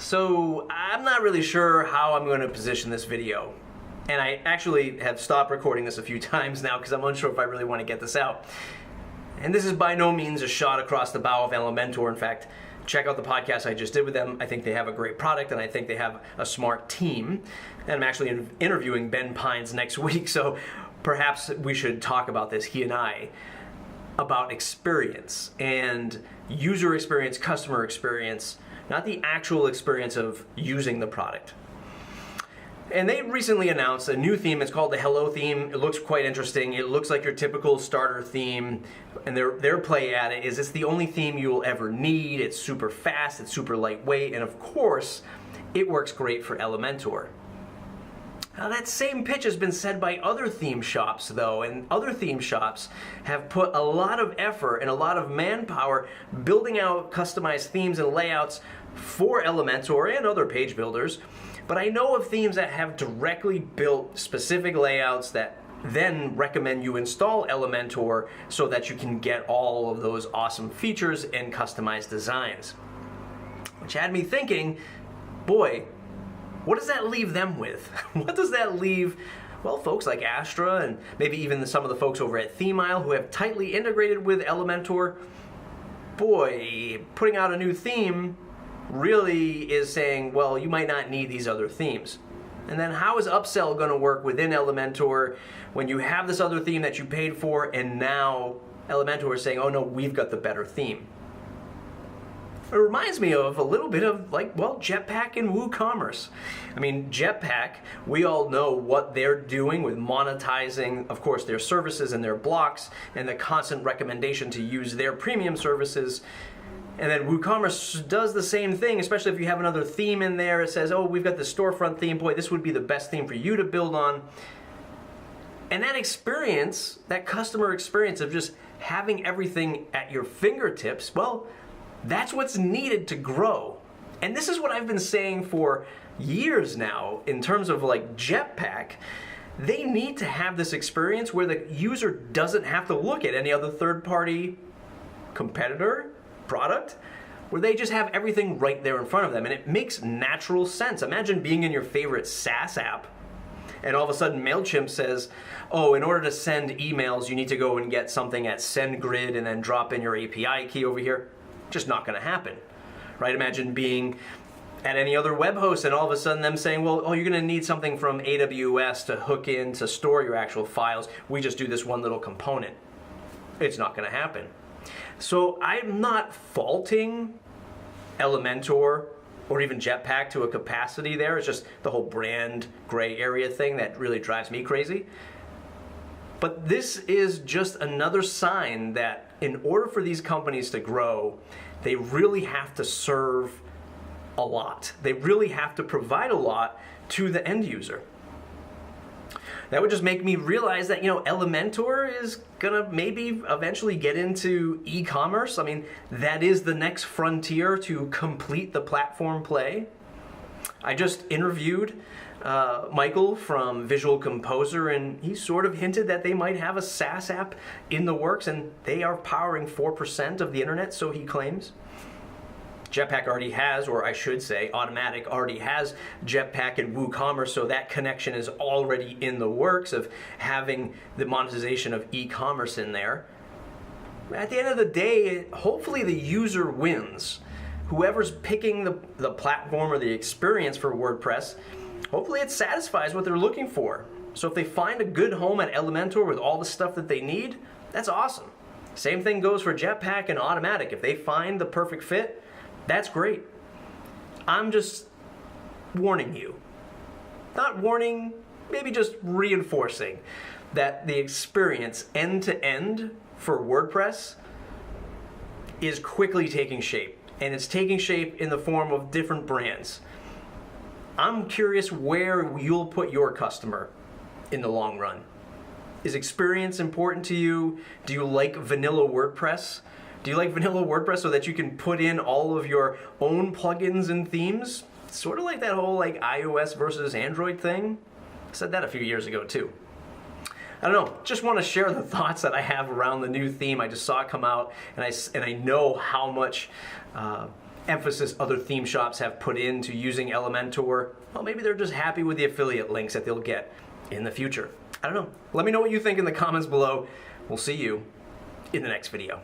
So I'm not really sure how I'm going to position this video. And I actually have stopped recording this a few times now because I'm unsure if I really want to get this out. And this is by no means a shot across the bow of Elementor. In fact, check out the podcast I just did with them. I think they have a great product and I think they have a smart team. And I'm actually interviewing Ben Pines next week, so perhaps we should talk about this, he and I, about experience and user experience, customer experience, not the actual experience of using the product. And they recently announced a new theme. It's called the Hello theme. It looks quite interesting. It looks like your typical starter theme. And their play at it is it's the only theme you will ever need. It's super fast, it's super lightweight, and of course, it works great for Elementor. Now that same pitch has been said by other theme shops though, and other theme shops have put a lot of effort and a lot of manpower building out customized themes and layouts for Elementor and other page builders. But I know of themes that have directly built specific layouts that then recommend you install Elementor so that you can get all of those awesome features and customized designs. Which had me thinking, boy, what does that leave them with? What does that leave, well, folks like Astra and maybe even some of the folks over at ThemeIsle who have tightly integrated with Elementor? Boy, putting out a new theme really is saying, well, you might not need these other themes. And then how is upsell going to work within Elementor when you have this other theme that you paid for and now Elementor is saying, oh no, we've got the better theme? It reminds me of a little bit of Jetpack and WooCommerce. I mean, Jetpack, we all know what they're doing with monetizing, of course, their services and their blocks and the constant recommendation to use their premium services. And then WooCommerce does the same thing, especially if you have another theme in there. It says, oh, we've got the storefront theme. Boy, this would be the best theme for you to build on. And that experience, that customer experience of just having everything at your fingertips, well, that's what's needed to grow. And this is what I've been saying for years now in terms of like Jetpack. They need to have this experience where the user doesn't have to look at any other third-party competitor, product, where they just have everything right there in front of them. And it makes natural sense. Imagine being in your favorite SaaS app and all of a sudden MailChimp says, oh, in order to send emails, you need to go and get something at SendGrid and then drop in your API key over here. Just not going to happen, right? Imagine being at any other web host and all of a sudden them saying, well, oh, you're going to need something from AWS to hook in to store your actual files. We just do this one little component. It's not going to happen. So I'm not faulting Elementor or even Jetpack to a capacity there. It's just the whole brand gray area thing that really drives me crazy. But this is just another sign that in order for these companies to grow, they really have to serve a lot. They really have to provide a lot to the end user. That would just make me realize that, Elementor is gonna maybe eventually get into e-commerce. I mean, that is the next frontier to complete the platform play. I just interviewed Michael from Visual Composer, and he sort of hinted that they might have a SaaS app in the works, and they are powering 4% of the internet, so he claims. Jetpack already has, or I should say, Automatic already has Jetpack and WooCommerce, so that connection is already in the works of having the monetization of e-commerce in there. At the end of the day, hopefully the user wins. Whoever's picking the platform or the experience for WordPress, hopefully it satisfies what they're looking for. So if they find a good home at Elementor with all the stuff that they need, that's awesome. Same thing goes for Jetpack and Automatic. If they find the perfect fit, that's great. I'm just warning you. Not warning, maybe just reinforcing that the experience end to end for WordPress is quickly taking shape. And it's taking shape in the form of different brands. I'm curious where you'll put your customer in the long run. Is experience important to you? Do you like vanilla WordPress? Do you like vanilla WordPress so that you can put in all of your own plugins and themes? Sort of like that whole iOS versus Android thing. I said that a few years ago too. I don't know, just want to share the thoughts that I have around the new theme. I just saw it come out, and I know how much emphasis other theme shops have put into using Elementor. Well, maybe they're just happy with the affiliate links that they'll get in the future. I don't know. Let me know what you think in the comments below. We'll see you in the next video.